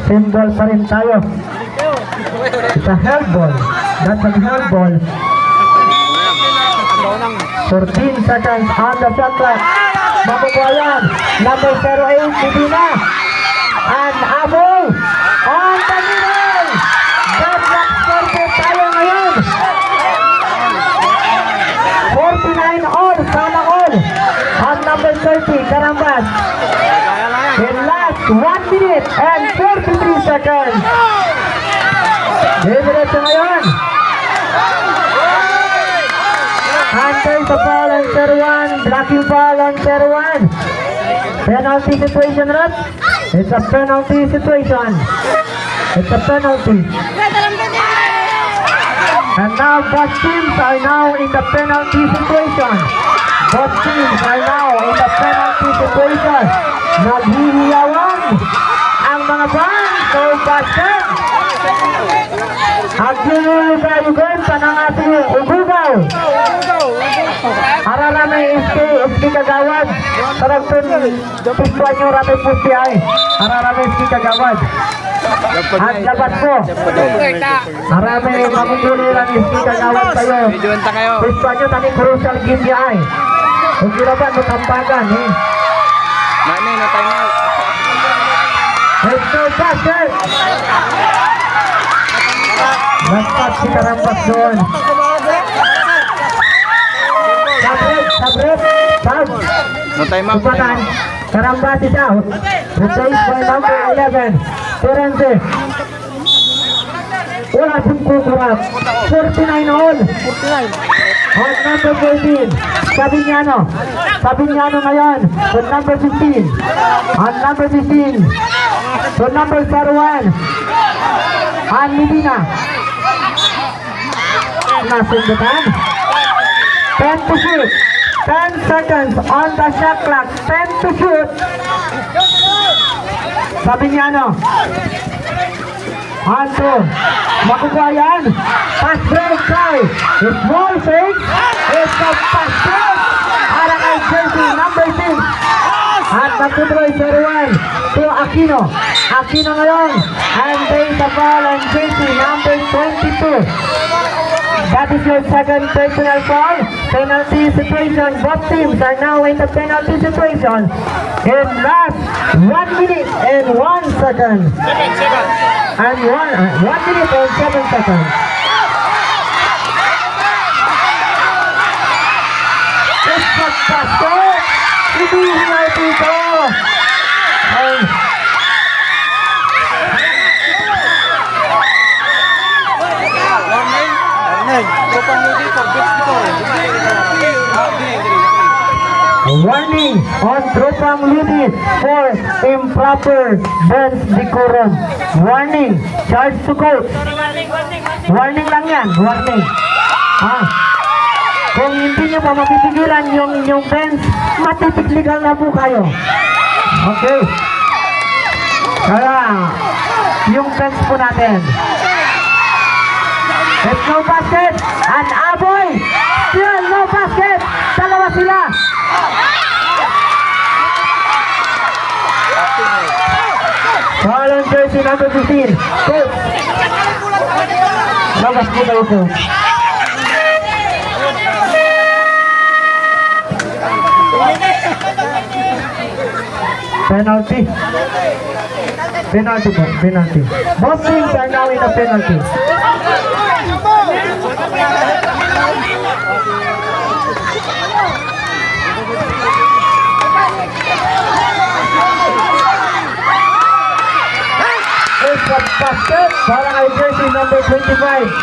Symbol pa rin tayo. It's a hell ball. That's a hell ball. 14 seconds on the shot clock. Makukuha yan. Number 08, Medina. And Abo on the middle. Deadlock score po tayo ngayon. 49 all, sana all. On number 30, Karambas. In last 1 minute and 43 seconds. Diretso ngayon. Hunter sa foul on Sir 1. Blocking foul on Sir 1. Penalty situation, Rod. It's a penalty situation. It's a penalty. And now both teams are now in the penalty situation. Both teams are now in the penalty situation. Naghihiyawan ang mga fans sa basket. At yun pa ng ating ugugaw. Araramay SK Kagawad. Taragtun, pispuan nyo ratay pusti ay. Araramay SK Kagawad. At labat po. Aramay makukuliran SK Kagawad kayo. Pispuan nyo tani crucial game niya ay. Huwag kiraban mo tampagan eh. Mane na time out. Let's go basket. Laspat si Karambas doon. Sabret. No time out. Upatan. Karambas is out. Replaced by number 11. Terence. Wala pong kukurap. 49 all. On number 14. Sabiñano ngayon. On number 15. On number 15. On number 01. On Medina. Nasundutan. 10 to shoot. 10 seconds on the shot clock. 10 to shoot. Sabiñano. Anto. Makukuha yan. Pass break try. Small fake. It's a pass break. Para kay jersey number 6. At nagtutuloy sa Ruan to Aquino. Aquino ngayon. And they the ball on jersey number 22. That is your second personal foul. Penalty situation. Both teams are now in the penalty situation. In last 1 minute and 1 second. And 1 minute and 7 seconds. It's a basket. Hindi hinay dito. Warning on Tropang Ludi for improper bench decorum. Warning, charge to coach. Warning lang yan, warning. Kung hindi nyo pa mapipigilan yung inyong bench, matitikligan na po kayo. Okay. Kaya, yung bench po natin. It's no basket. And Aboy, still no basket. Dalawa sila. Foul on jersey number 15. Coach. Labas po kayo, coach. Penalty. Penalty po, penalty. Both teams are now in a penalty. It's a basket para kay jersey number 25.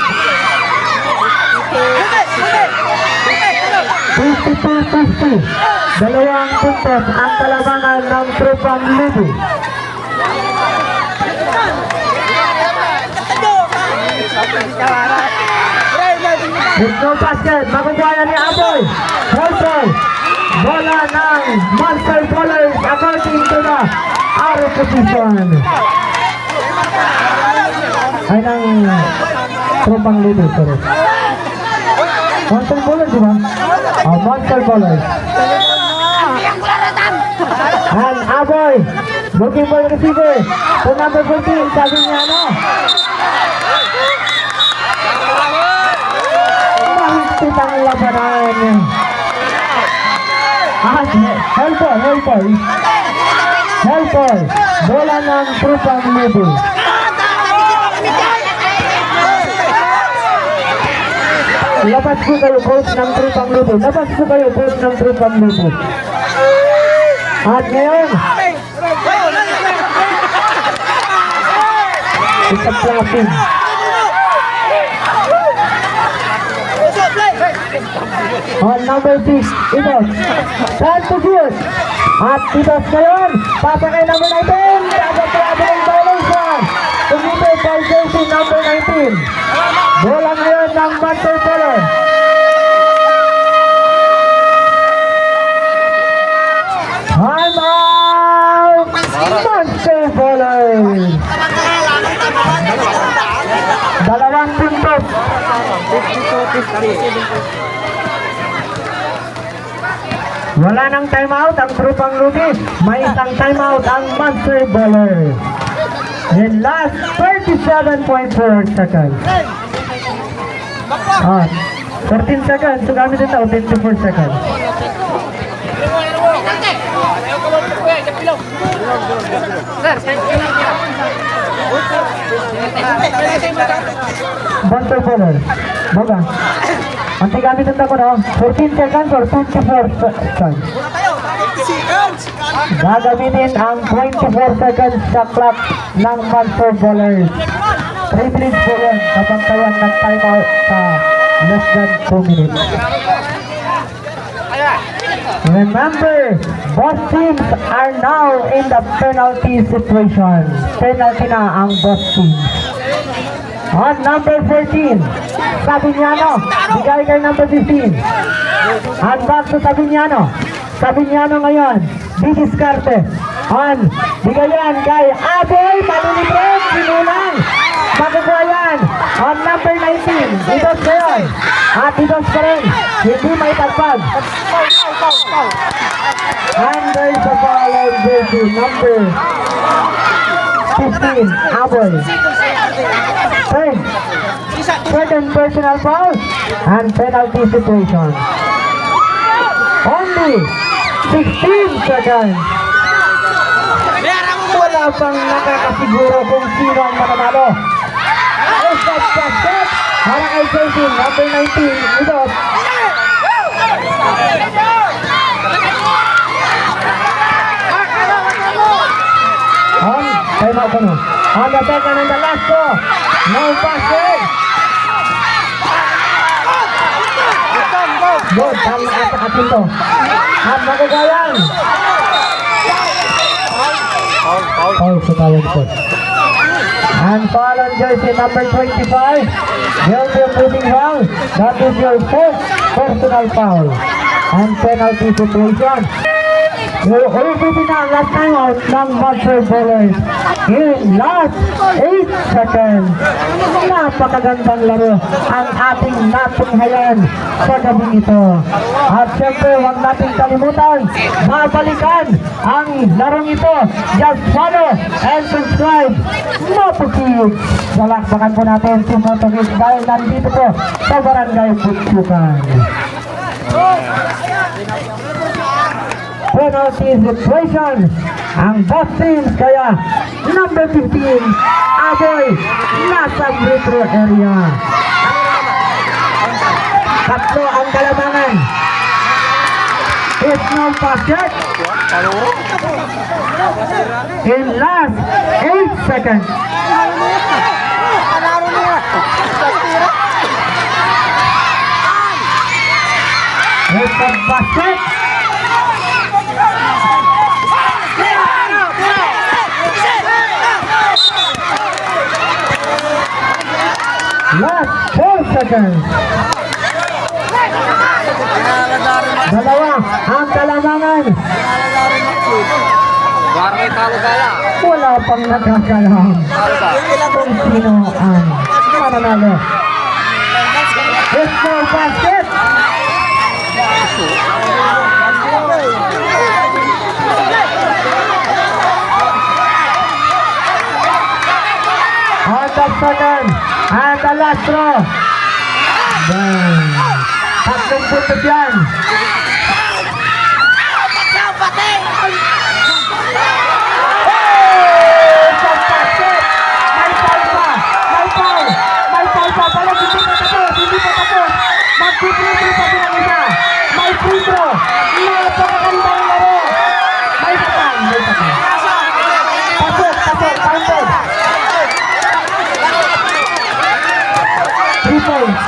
52-50. Dalawang puntos ang kalamangan ng Tropang Ludi. With no basket, makukuha ni Aboy. Also, bola ng Monster Ballers according to the arrow position. Ay ng Tropang Ludi, sorry. Monster Ballers, di ba? Monster Ballers. And Aboy, looking for the receiver. To number 14, sabi niya ano? Mahigpit ang labanan. Helper. Bola ng Tropang Ludi. Labas po kayo, coach ng Tropang Ludi. Labas po kayo, coach ng Tropang Ludi. At ngayon, it's a clapping. On number 6, Idos. Time to shoot. At Idos ngayon, pasa kay number 19. Dapat traveling violation. Committed by jersey number 19. Bola ngayon ng Monster Baller. Time out! Monster Baller. Dalawang puntos. Wala nang timeout ang Tropang Ludi. May isang timeout ang Monster Baller. In last 37.4 seconds. 14 seconds. So gamit ito, 24 seconds. Monster Baller. Baga. Ang gamit ito ko na 14 seconds or 24 seconds. Gagamitin ang 24 seconds sa clock ng Monster Ballers. Privilege po yun kapag kayo nag-time out sa less than 2 minutes. Remember, both teams are now in the penalty situation. Penalty na ang both teams. On number 14, Sabiñano. Bigay kay number 15. And back to Sabiñano. Sabiñano ngayon, didiskarte. On, bigay yan kay Aboy, malilibrek, sinulang. Makukuha yan. On number 19, Idos ngayon. At Idos pa rin, hindi may tagpag. And there's a foul on jersey number 15, Aboy. Second personal foul and penalty situation. Only 16 seconds. Wala pang nakakasiguro kung sino ang mananalo. Outside basket para kay jersey number 19, Idos. Time out na. On the second and the last go. No basket. Good, tama ka sa katinto. At magagayan. Foul sa tawag po. And foul on jersey number 25. Guilty of moving foul. That is your first personal foul. And penalty situation. Ulitin na ang last time out ng Monster Bowlers in last 8 seconds. Napakagandang laro ang ating natunghayan sa gabing ito. At syempre, huwag nating kalimutan, mabalikan ang larong ito. Just follow and subscribe. Motokids. Salakbakan po natin si Motokids dahil nandito po sa Barangay Butsukan. Penalty situation ang both teams, kaya number 15 Aboy nasa free throw area. Tatlo ang kalamangan. It's no basket in last 8 seconds. It's a basket. Last 4 seconds. Dalawa ang kalamangan. Barangay talo kaya. Wala pang nagkakalam kung sino ang mananalo. It's no basket. On the second and the last throw. Tatlong putot yan. Isang basket. May foul pa. May foul. May foul pa. Parang hindi pa tapos. Hindi pa tapos. Mag-free pa din ang isa. May free throw. Napakagandang laro. May patang. May patang. Pasok. Pasok. Counted. 3 points.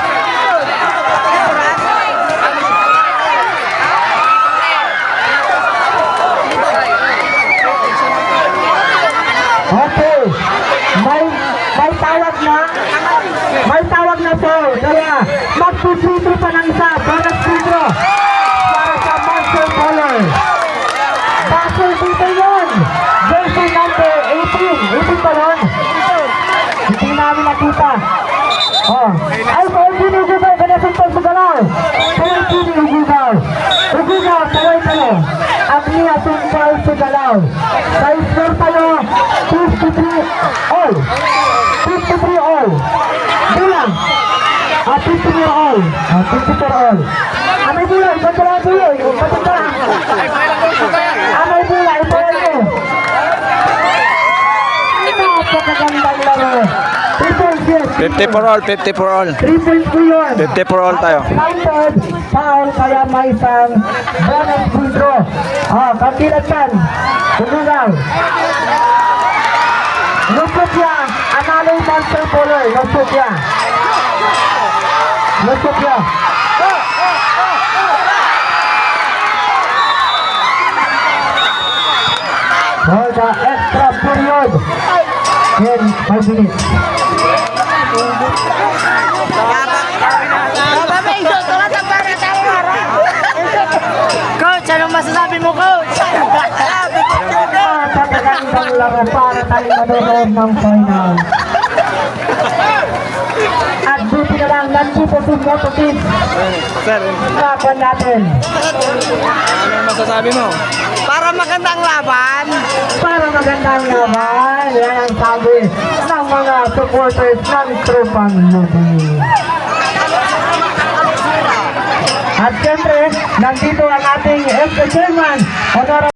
Okay. May tawag na to. Kaya mag-free throw pa ng isa. Bonus free throw para sa Monster Bowler. Basel dito yun. Jersey number 18. 18 pa ron. Hindi namin nakita. Oh. Ay, kung ginugugaw, ganitong pagsugalaw. Kung ginugugaw. Ugugaw, taway kayo. At niya itong pagsugalaw. Sa score tayo, 53 all. 53 all. Bilang. 53 all. 54 all. May bulay, ba't wala bulay? Ba't wala? May bulay, bulay mo. Napakagandang laro. 50 for all, 50 for all. 3 points po yun. 50 for all tayo. Counted, foul, kaya may isang bonus free throw. Katilatan. Tugugaw. Lusot niya. Analo yung Monster Bowler. Lusot niya. Lusot niya. For the extra period in 5 minutes. Coach, anong masasabi mo, Coach? Napakagandang laro para tayo manonood ng final. At buti na lang, nandito si Motokids. Sir, Laban natin. anong masasabi mo? Para magandang laban. Para magandang laban. Yan ang sabi ng mga supporters ng Tropang Lodi. At siyempre, nandito ang ating FK Chairman, Honorable